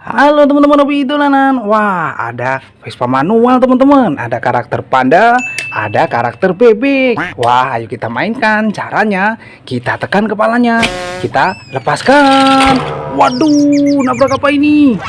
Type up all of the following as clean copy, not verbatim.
Halo teman-teman hobi dolanan. Wah, ada Vespa manual teman-teman. Ada karakter panda, ada karakter bebek. Wah, ayo kita mainkan. Caranya kita tekan kepalanya, kita lepaskan. Waduh, nabrak apa ini?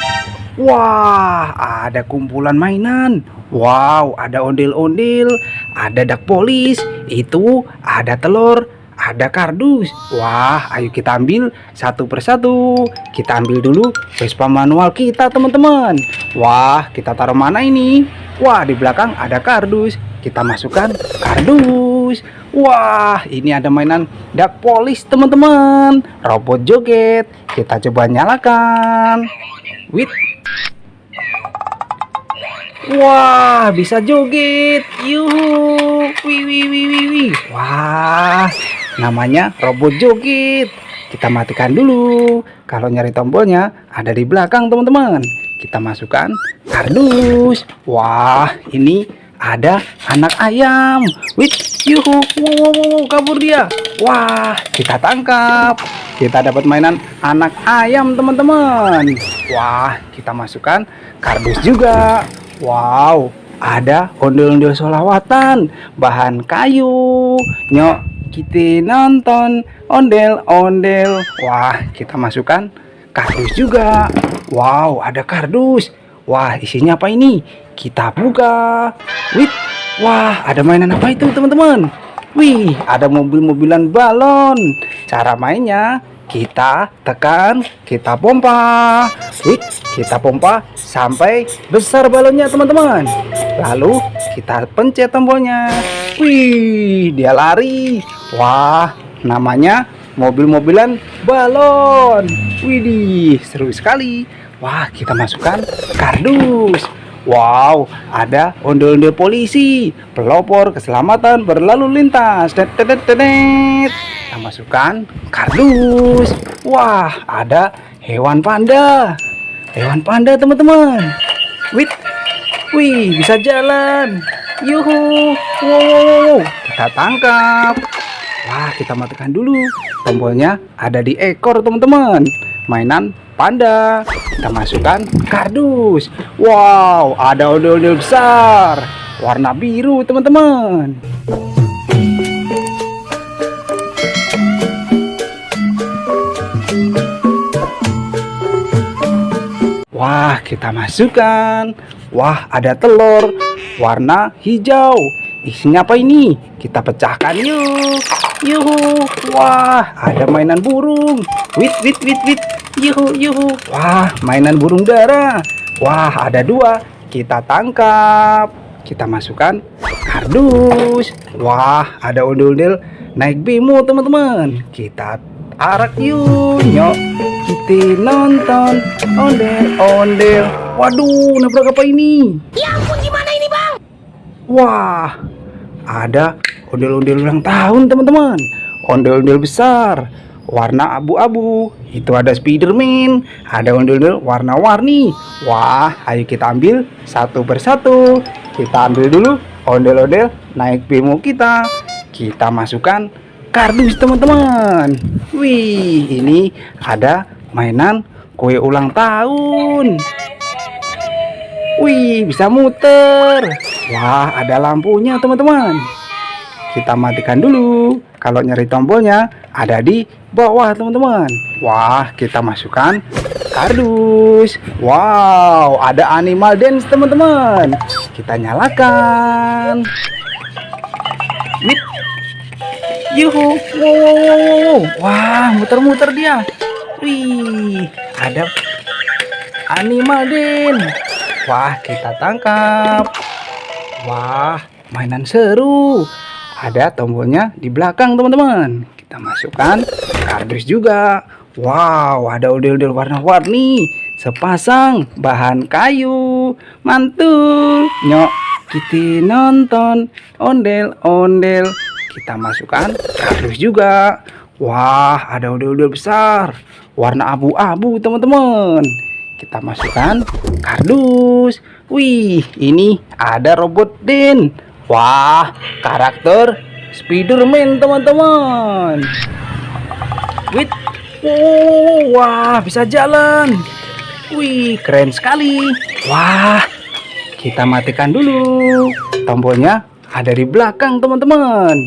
Wah, ada kumpulan mainan. Wow, ada ondel-ondel, ada dak polis, itu ada telur, ada kardus. Wah, ayo kita ambil satu persatu. Kita ambil dulu Vespa manual kita, teman-teman. Wah, kita taruh mana ini? Wah, di belakang ada kardus. Kita masukkan kardus. Wah, ini ada mainan dak polis, teman-teman. Robot joget. Kita coba nyalakan. Wih. Wah, bisa joget. Yuhu. Wih, wih, wih, wih, wih. Wah, namanya robot joget. Kita matikan dulu. Kalau nyari tombolnya ada di belakang, teman-teman. Kita masukkan kardus. Wah, ini ada anak ayam. Wih, yuhu. Wow, wow, wow, kabur dia. Wah, kita tangkap. Kita dapat mainan anak ayam, teman-teman. Wah, kita masukkan kardus juga. Wow, ada ondel-ondel solawatan, bahan kayu. Nyok, kita nonton ondel-ondel. Wah, kita masukkan kardus juga. Wow, ada kardus. Wah, isinya apa ini? Kita buka. Wih, wah, ada mainan apa itu, teman-teman? Wih, ada mobil-mobilan balon. Cara mainnya, kita tekan, kita pompa. Wih, kita pompa sampai besar balonnya, teman-teman. Lalu kita pencet tombolnya. Wih, dia lari. Wah, namanya mobil-mobilan balon. Widih, seru sekali. Wah, kita masukkan kardus. Wow, ada ondel-ondel polisi, pelopor keselamatan berlalu lintas. Kita masukkan kardus. Wah, ada hewan panda. Hewan panda, teman-teman. Wih, wih, bisa jalan. Yuhu. Wow, kita tangkap. Wah, kita matikan dulu. Tombolnya ada di ekor, teman-teman. Mainan panda. Kita masukkan kardus. Wow, ada ondel-ondel besar warna biru, teman-teman. Wah, kita masukkan. Wah, ada telur warna hijau. Isinya apa ini? Kita pecahkan yuk. Yuhu. Wah, ada mainan burung. Wit, wit, wit, wit. Yuhu, yuhu. Wah, mainan burung dara. Wah, ada dua. Kita tangkap. Kita masukkan kardus. Wah, ada ondel-ondel naik bemo, teman-teman. Kita arak yuk. Nyok, kita nonton ondel-ondel. Waduh, nabrak apa ini? Ya ampun, gimana ini, Bang? Wah, ada ondel-ondel ulang tahun, teman-teman. Ondel-ondel besar warna abu-abu. Itu ada Spiderman. Ada ondel-ondel warna-warni. Wah, ayo kita ambil satu persatu. Kita ambil dulu ondel-ondel naik bemo kita. Kita masukkan kardus, teman-teman. Wih, ini ada mainan kue ulang tahun. Wih, bisa muter. Wah, ada lampunya, teman-teman. Kita matikan dulu. Kalau nyari tombolnya ada di bawah, teman-teman. Wah, kita masukkan kardus. Wow, ada animal dance, teman-teman. Kita nyalakan. Wih, yuhu. Wow. Wah, muter-muter dia. Wih, ada animal dance. Wah, kita tangkap. Wah, mainan seru. Ada tombolnya di belakang, teman-teman. Kita masukkan kardus juga. Wow, ada ondel-ondel warna-warni. Sepasang bahan kayu. Mantul. Nyok, kita nonton ondel-ondel. Kita masukkan kardus juga. Wah, ada ondel-ondel besar warna abu-abu, teman-teman. Kita masukkan kardus. Wih, ini ada robot Den. Wah, karakter Spiderman, teman-teman. Wih, wah, bisa jalan. Wih, keren sekali. Wah, kita matikan dulu. Tombolnya ada di belakang, teman-teman.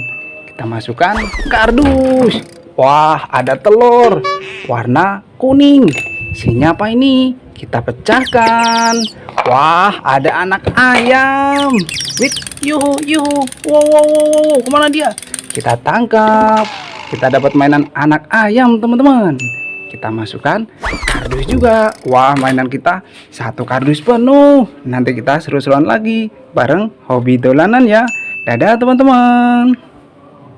Kita masukkan kardus. Wah, ada telur warna kuning. Isinya apa ini? Kita pecahkan. Wah, ada anak ayam. Wih, yuhu, yuhu. Wow, wow, wow, wow. Kemana dia? Kita tangkap. Kita dapat mainan anak ayam, teman-teman. Kita masukkan kardus juga. Wah, mainan kita satu kardus penuh. Nanti kita seru-seruan lagi bareng hobi dolanan ya. Dadah, teman-teman.